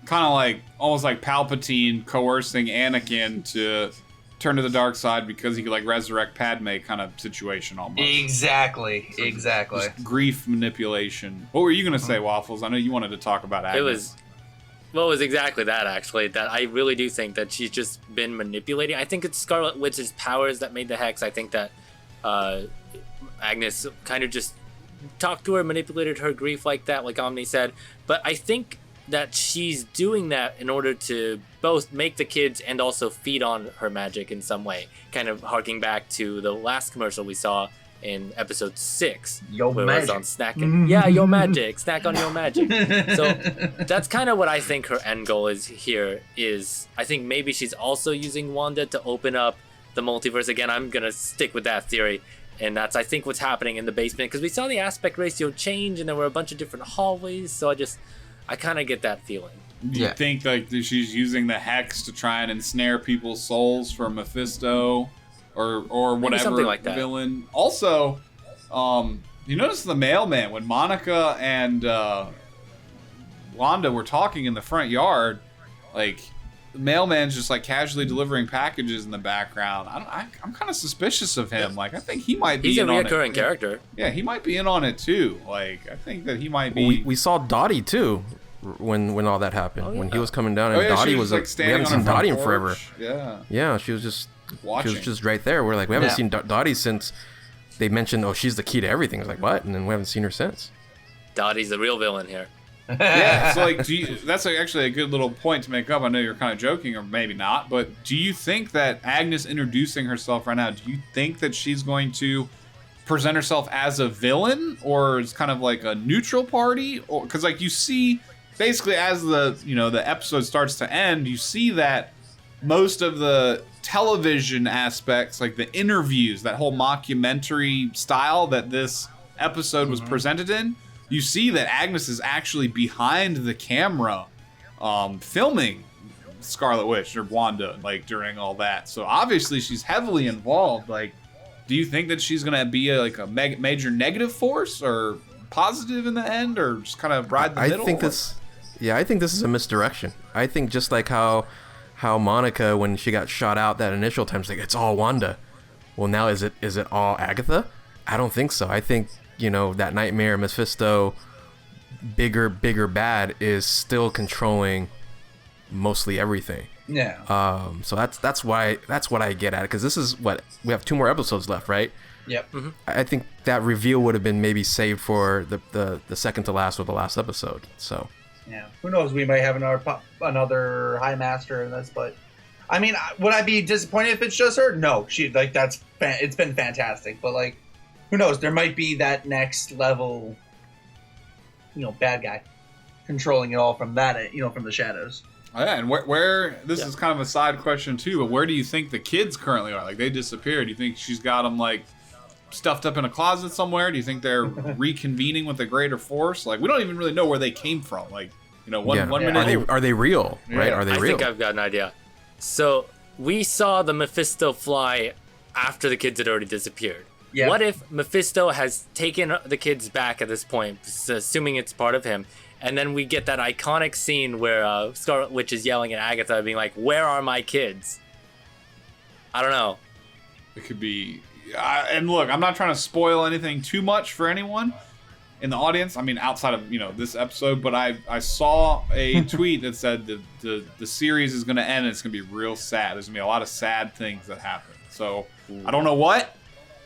Kind of like, almost like Palpatine coercing Anakin to turn to the dark side because he could, like, resurrect Padme kind of situation almost. Exactly. Just grief manipulation. What were you going to say, Waffles? I know you wanted to talk about Agnes. It was exactly that, actually, that I really do think that she's just been manipulating. I think it's Scarlet Witch's powers that made the hex. I think that Agnes kind of just talked to her, manipulated her grief like that, like Omni said. But I think that she's doing that in order to both make the kids and also feed on her magic in some way, kind of harking back to the last commercial we saw in episode 6, Yo where magic. it was on snacking. Yeah, yo magic, snack on your magic. So that's kind of what I think her end goal is here. Is I think maybe she's also using Wanda to open up the multiverse again. I'm gonna stick with that theory, and that's I think what's happening in the basement, because we saw the aspect ratio change and there were a bunch of different hallways. So I kind of get that feeling. Do you think like she's using the hex to try and ensnare people's souls for Mephisto, or whatever something like that. villain? Also, you notice the mailman when Monica and Wanda were talking in the front yard, like the mailman's just like casually delivering packages in the background. I'm kind of suspicious of him. Like I think he might be. He's a in on reoccurring it. character. Yeah, he might be in on it too. Like I think that he might be. We saw Dottie too when all that happened. When he was coming down and Dottie was like we standing haven't on seen her front Dottie in porch. forever. Yeah. Yeah, she was just watching. She was just right there. We're like, we haven't seen Dottie since they mentioned, oh, she's the key to everything. I was like, what? And then we haven't seen her since. Dottie's the real villain here. Yeah, so like, that's actually a good little point to make up. I know you're kind of joking, or maybe not, but do you think that Agnes introducing herself right now, do you think that she's going to present herself as a villain, or it's kind of like a neutral party? Or because like you see, basically as the episode starts to end, you see that most of the television aspects, like the interviews, that whole mockumentary style that this episode was presented in, you see that Agnes is actually behind the camera filming Scarlet Witch or Wanda, like during all that. So obviously she's heavily involved. Like, do you think that she's gonna be a major negative force or positive in the end, or just kind of ride the middle? I think this is a misdirection. I think just like how Monica, when she got shot out that initial time, she's like, it's all Wanda. Well, now is it all Agatha? I don't think so. I think, that Nightmare, Mephisto, bigger bad is still controlling mostly everything. Yeah. So that's what I get at it, because this is what we have 2 more episodes left, right? Yep. Mm-hmm. I think that reveal would have been maybe saved for the second to last or the last episode. So yeah, who knows? We might have another High Master in this, but I mean, would I be disappointed if it's just her? No, it's been fantastic, but like, who knows? There might be that next level, bad guy controlling it all from that, from the shadows. Oh, yeah, and where this is kind of a side question too, but where do you think the kids currently are? Like, they disappeared. Do you think she's got them like stuffed up in a closet somewhere? Do you think they're reconvening with the greater force? Like, we don't even really know where they came from. Like, one minute are they real? Right? Are they real? I think I've got an idea. So we saw the Mephisto fly after the kids had already disappeared. Yeah. What if Mephisto has taken the kids back at this point, assuming it's part of him, and then we get that iconic scene where Scarlet Witch is yelling at Agatha, being like, "Where are my kids?" I don't know. It could be. And look, I'm not trying to spoil anything too much for anyone in the audience. I mean, outside of this episode, but I saw a tweet that said the series is going to end and it's going to be real sad. There's going to be a lot of sad things that happen. So I don't know what,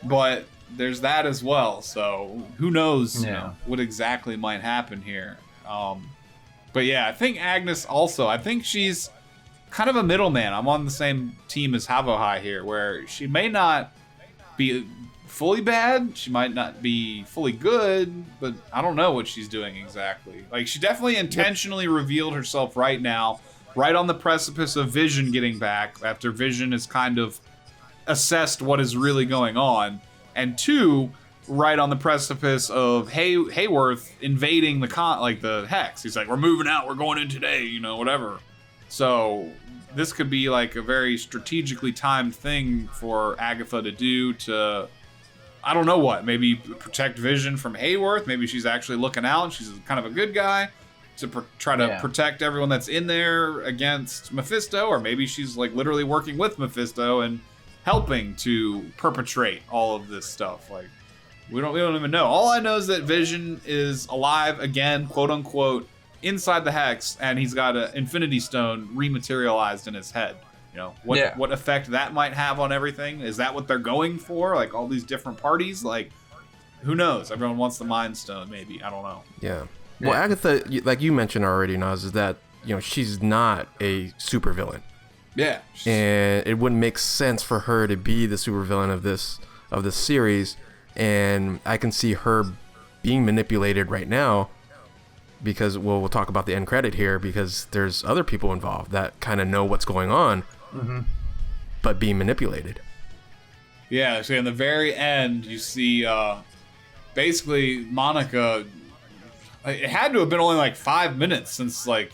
but there's that as well. So who knows what exactly might happen here. But yeah, I think Agnes also, I think she's kind of a middleman. I'm on the same team as Havohai here, where she may not be fully bad, she might not be fully good, but I don't know what she's doing exactly. Like, she definitely intentionally revealed herself right now, right on the precipice of Vision getting back, after Vision has kind of assessed what is really going on, and 2, right on the precipice of Hayworth invading the Hex. He's like, we're moving out, we're going in today, whatever. So this could be like a very strategically timed thing for Agatha to do to, I don't know what, maybe protect Vision from Hayworth. Maybe she's actually looking out. She's kind of a good guy to try to protect everyone that's in there against Mephisto, or maybe she's like literally working with Mephisto and helping to perpetrate all of this stuff. Like, we don't even know. All I know is that Vision is alive again, quote unquote, inside the Hex, and he's got an Infinity Stone rematerialized in his head. What effect that might have on everything? Is that what they're going for? Like, all these different parties? Like, who knows? Everyone wants the Mind Stone, maybe. I don't know. Yeah. Well, Agatha, like you mentioned already, Naz, is that she's not a supervillain. Yeah. And it wouldn't make sense for her to be the supervillain of this series. And I can see her being manipulated right now because, we'll talk about the end credit here, because there's other people involved that kind of know what's going on, but being manipulated. Yeah, so in the very end, you see basically Monica. It had to have been only like 5 minutes since like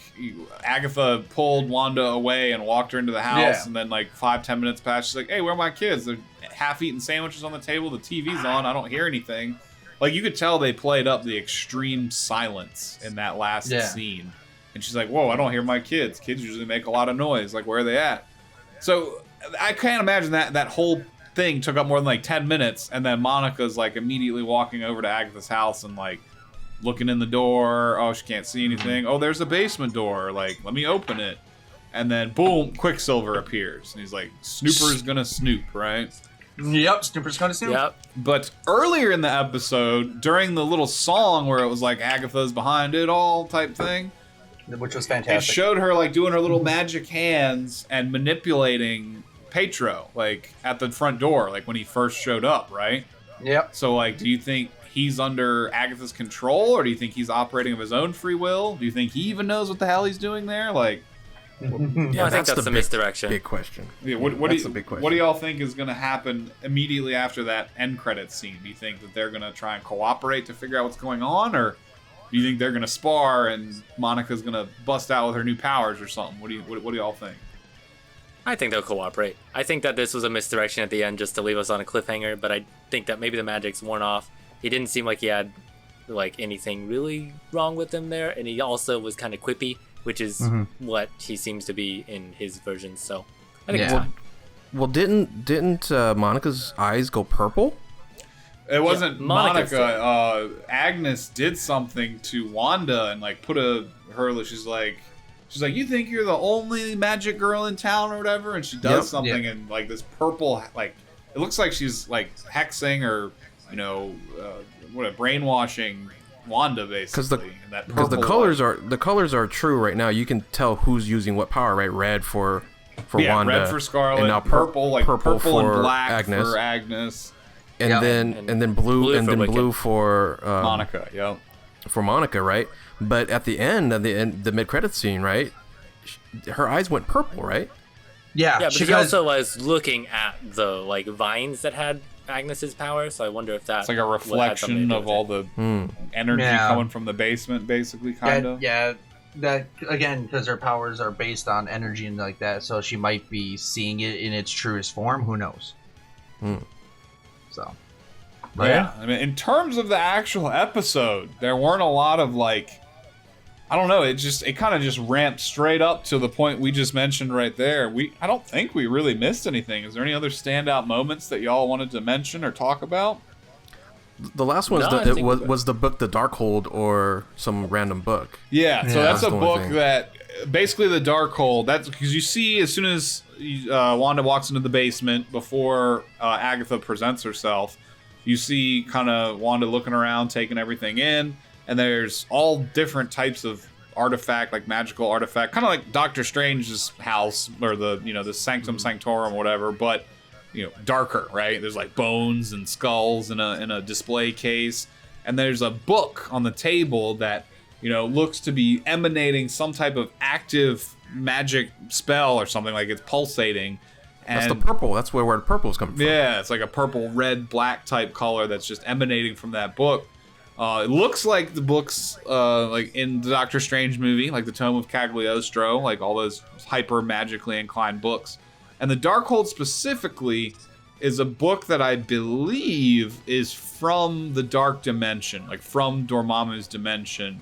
Agatha pulled Wanda away and walked her into the house, and then like 5-10 minutes passed. She's like, "Hey, where are my kids? They're half-eaten sandwiches on the table. The TV's on. I don't hear anything." Like you could tell they played up the extreme silence in that last scene. And she's like, "Whoa, I don't hear my kids. Kids usually make a lot of noise. Like, where are they at?" So I can't imagine that whole thing took up more than like 10 minutes, and then Monica's like immediately walking over to Agatha's house and like looking in the door. Oh, she can't see anything. Oh, there's a basement door. Like, let me open it. And then boom, Quicksilver appears, and he's like, "Snooper's gonna snoop, right?" Yep, Snooper's gonna snoop. Yep. But earlier in the episode, during the little song where it was like Agatha's behind it all type thing, which was it fantastic. showed her like doing her little magic hands and manipulating Petro, like at the front door, like when he first showed up, right? Yep. So like, do you think he's under Agatha's control, or do you think he's operating of his own free will? Do you think he even knows what the hell he's doing there? Like, Yeah, I think that's the misdirection. Big question. yeah, That's a big question. What do y'all think is going to happen immediately after that end credits scene? Do you think that they're going to try and cooperate to figure out what's going on, or do you think they're going to spar and Monica's going to bust out with her new powers or something? What do y'all think? I think they'll cooperate. I think that this was a misdirection at the end just to leave us on a cliffhanger, but I think that maybe the magic's worn off. He didn't seem like he had like anything really wrong with him there, and he also was kind of quippy, which is what he seems to be in his version. So I think it's fine. Well, didn't Monica's eyes go purple? It wasn't Monica's Monica. Agnes did something to Wanda and like put her. She's like, "You think you're the only magic girl in town or whatever?" And she does something and like this purple, like it looks like she's like hexing or brainwashing Wanda basically. Because the colors are true right now. You can tell who's using what power, right? Red for Wanda, red for Scarlet, and now purple for and black Agnes. for Agnes, and then blue for Monica. Yep. For Monica, right? But at the end of the mid-credits scene, right? Her eyes went purple, right? Yeah, but she also was looking at the like vines that had Agnes's power, so I wonder if that's like a reflection of all the energy coming from the basement, basically, kind of. Yeah, that again because her powers are based on energy and like that, so she might be seeing it in its truest form. Who knows? So, but yeah, I mean, in terms of the actual episode, there weren't a lot of like, I don't know. It kind of just ramped straight up to the point we just mentioned right there. I don't think we really missed anything. Is there any other standout moments that y'all wanted to mention or talk about? The last one was the book, The Darkhold, or some random book. Yeah, so that's a book that basically the Darkhold. That's because you see as soon as Wanda walks into the basement before Agatha presents herself, you see kind of Wanda looking around, taking everything in. And there's all different types of artifact, like magical artifact, kind of like Doctor Strange's house or the Sanctum Sanctorum, whatever, but darker, right? There's like bones and skulls in a display case, and there's a book on the table that looks to be emanating some type of active magic spell or something, like it's pulsating. And that's the purple. That's where the purple is coming from. Yeah, it's like a purple, red, black type color that's just emanating from that book. It looks like the books, like in the Doctor Strange movie, like the Tome of Cagliostro, like all those hyper magically inclined books. And the Darkhold specifically is a book that I believe is from the Dark Dimension, like from Dormammu's dimension.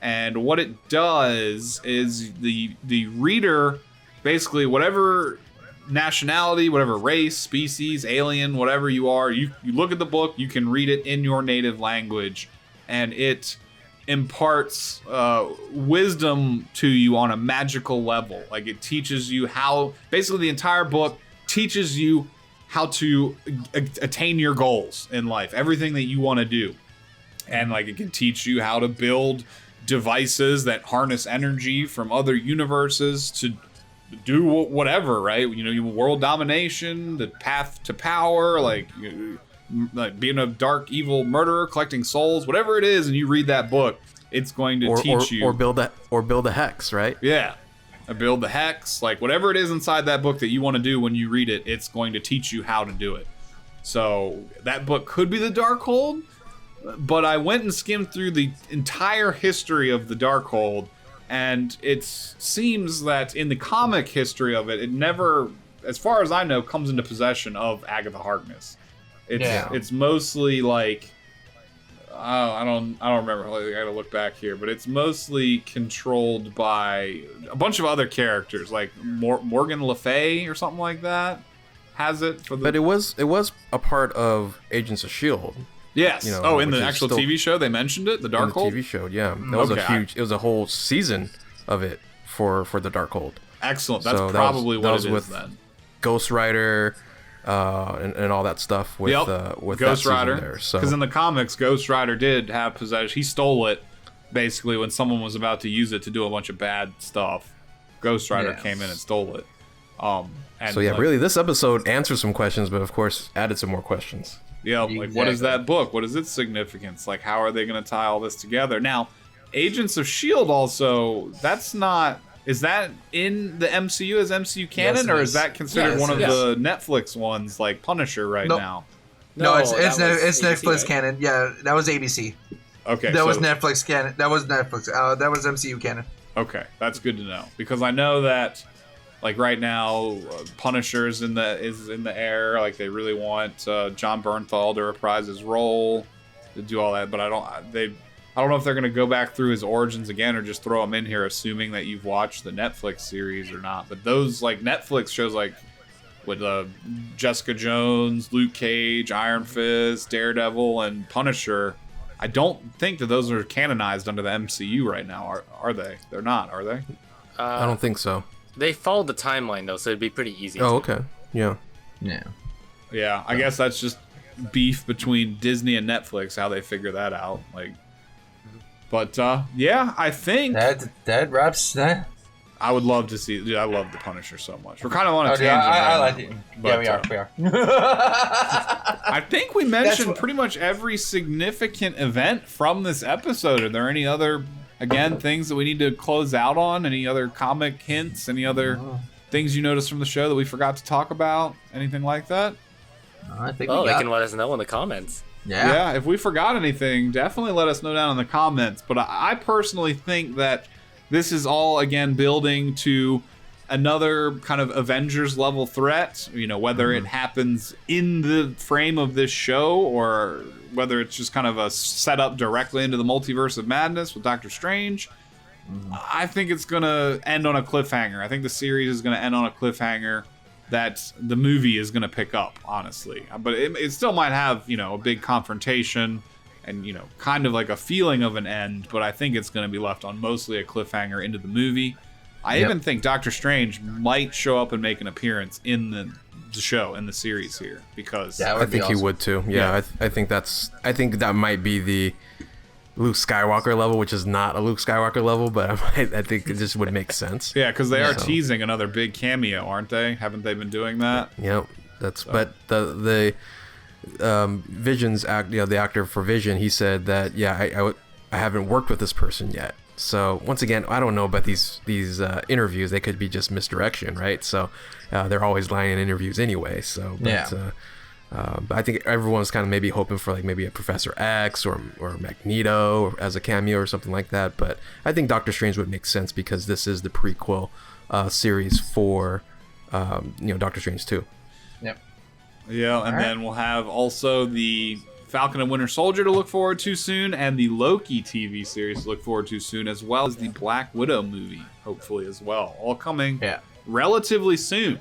And what it does is the reader, basically whatever nationality, whatever race, species, alien, whatever you are, you look at the book, you can read it in your native language. And it imparts wisdom to you on a magical level. Like it teaches you how, basically the entire book teaches you how to attain your goals in life, everything that you want to do. And like it can teach you how to build devices that harness energy from other universes to do whatever, right? World domination, the path to power, like being a dark, evil murderer, collecting souls, whatever it is, and you read that book, it's going to teach you. Or build a hex, right? Yeah. Or build the hex, like whatever it is inside that book that you want to do when you read it, it's going to teach you how to do it. So that book could be the Darkhold, but I went and skimmed through the entire history of the Darkhold, and it seems that in the comic history of it, it never, as far as I know, comes into possession of Agatha Harkness. It's mostly like, I don't remember. I gotta look back here, but it's mostly controlled by a bunch of other characters, like Morgan Le Fay or something like that. Has it for the? But it was a part of Agents of Shield. Yes. In the actual TV show they mentioned it, the Darkhold. The TV show, yeah. That was a huge. It was a whole season of it for the Darkhold. Excellent. That's probably what it is then. Ghost Rider. And all that stuff with Ghost that Rider. There. So because in the comics, Ghost Rider did have possession. He stole it basically when someone was about to use it to do a bunch of bad stuff. Ghost Rider came in and stole it. Really, this episode answered some questions, but of course added some more questions. Yeah, like what is that book? What is its significance? Like, how are they going to tie all this together? Now, Agents of S.H.I.E.L.D. also, that's not. Is that in the MCU as MCU canon, or is that considered one of the Netflix ones, like Punisher now? No, it's Netflix canon. Yeah, that was ABC. Okay, that was Netflix canon. That was Netflix. That was MCU canon. Okay, that's good to know, because I know that, like right now, Punisher is in the air. Like they really want John Bernthal to reprise his role, to do all that, but I don't know if they're going to go back through his origins again or just throw him in here assuming that you've watched the Netflix series or not. But those like Netflix shows like with Jessica Jones, Luke Cage, Iron Fist, Daredevil, and Punisher, I don't think that those are canonized under the MCU right now. Are they? They're not, are they? I don't think so. They follow the timeline though, so it'd be pretty easy. Oh, okay. Yeah. Yeah, I guess that's just beef between Disney and Netflix, how they figure that out. Like, but I think that wraps that. I would love to see. Dude, I love the Punisher so much. We're kind of on a tangent. I like it. But, we are. I think we mentioned pretty much every significant event from this episode. Are there any other, again, things that we need to close out on? Any other comic hints? Any other things you noticed from the show that we forgot to talk about? Anything like that? I think they can let us know in the comments. Yeah, if we forgot anything, definitely let us know down in the comments. But I personally think that this is all, again, building to another kind of Avengers level threat. You know, whether it happens in the frame of this show or whether it's just kind of a setup directly into the multiverse of madness with Doctor Strange. I think it's going to end on a cliffhanger. I think the series is going to end on a cliffhanger that the movie is going to pick up, honestly. But it still might have, a big confrontation and, kind of like a feeling of an end, but I think it's going to be left on mostly a cliffhanger into the movie. I even think Doctor Strange might show up and make an appearance in the show, in the series here, because I think he would too. Yeah. I think that might be the Luke Skywalker level, which is not a Luke Skywalker level, but I think it just would make sense. Yeah, because they are teasing another big cameo, aren't they? Haven't they been doing that? Yep. But the Vision's the actor for Vision, he said that I haven't worked with this person yet. So once again, I don't know about these interviews. They could be just misdirection, right? So they're always lying in interviews anyway. So but I think everyone's kind of maybe hoping for like maybe a Professor X or Magneto as a cameo or something like that. But I think Doctor Strange would make sense because this is the prequel series for Doctor Strange 2. Yep. Yeah, and then we'll have also the Falcon and Winter Soldier to look forward to soon, and the Loki TV series to look forward to soon, as well as the Black Widow movie, hopefully as well. All coming relatively soon.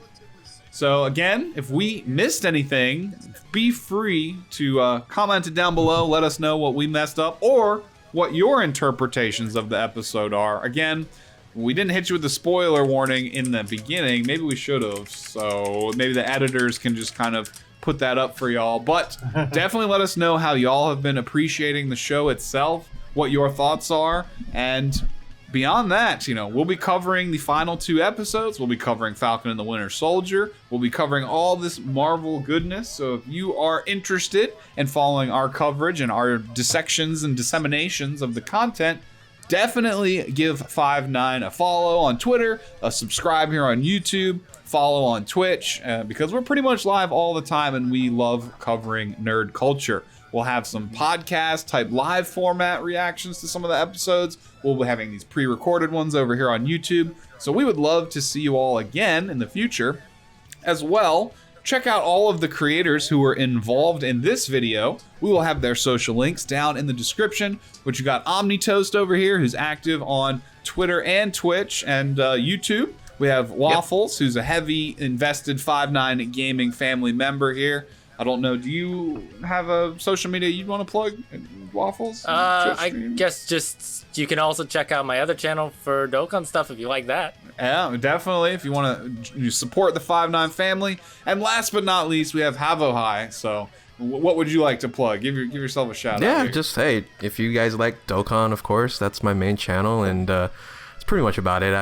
So again, if we missed anything, be free to comment it down below. Let us know what we messed up or what your interpretations of the episode are. Again, we didn't hit you with the spoiler warning in the beginning. Maybe we should have. So maybe the editors can just kind of put that up for y'all. But definitely let us know how y'all have been appreciating the show itself, what your thoughts are, and beyond that, we'll be covering the final 2 episodes. We'll be covering Falcon and the Winter Soldier. We'll be covering all this Marvel goodness. So if you are interested in following our coverage and our dissections and disseminations of the content, definitely give 5-9 a follow on Twitter, a subscribe here on YouTube. follow on Twitch, because we're pretty much live all the time and we love covering nerd culture. We'll have some podcast type live format reactions to some of the episodes. We'll be having these pre-recorded ones over here on YouTube. So we would love to see you all again in the future. As well, check out all of the creators who were involved in this video. We will have their social links down in the description. But you got Omnitoast over here, who's active on Twitter and Twitch and YouTube. We have Waffles, who's a heavy invested 5'9" gaming family member here. I don't know, do you have a social media you'd want to plug, Waffles? I guess just you can also check out my other channel for Dokkan stuff if you like that. Yeah, definitely, if you want to support the 5'9" family. And last but not least, we have Havo High. So what would you like to plug? Give yourself a shout out. Yeah, just, hey, if you guys like Dokkan, of course, that's my main channel, and pretty much about it.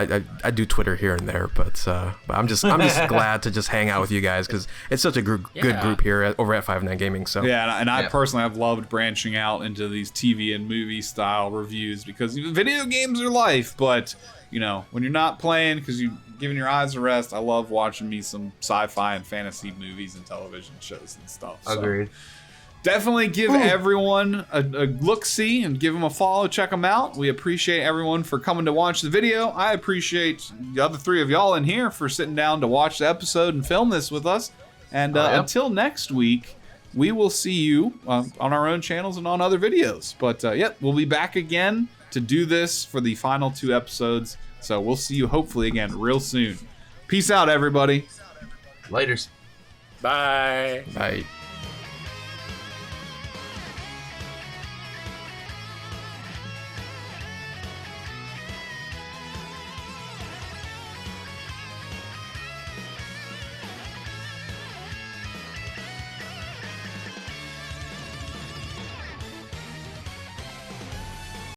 I do Twitter here and there, but I'm just glad to just hang out with you guys because it's such a good group here over at 5'9" Gaming. So yeah, and I personally have loved branching out into these TV and movie style reviews because video games are life, but you know, when you're not playing because you're giving your eyes a rest, I love watching me some sci-fi and fantasy movies and television shows and stuff. So. Agreed. Definitely give everyone a look-see and give them a follow. Check them out. We appreciate everyone for coming to watch the video. I appreciate the other three of y'all in here for sitting down to watch the episode and film this with us. And until next week, we will see you on our own channels and on other videos. But we'll be back again to do this for the final 2 episodes. So we'll see you hopefully again real soon. Peace out, everybody. Laters. Bye. Bye.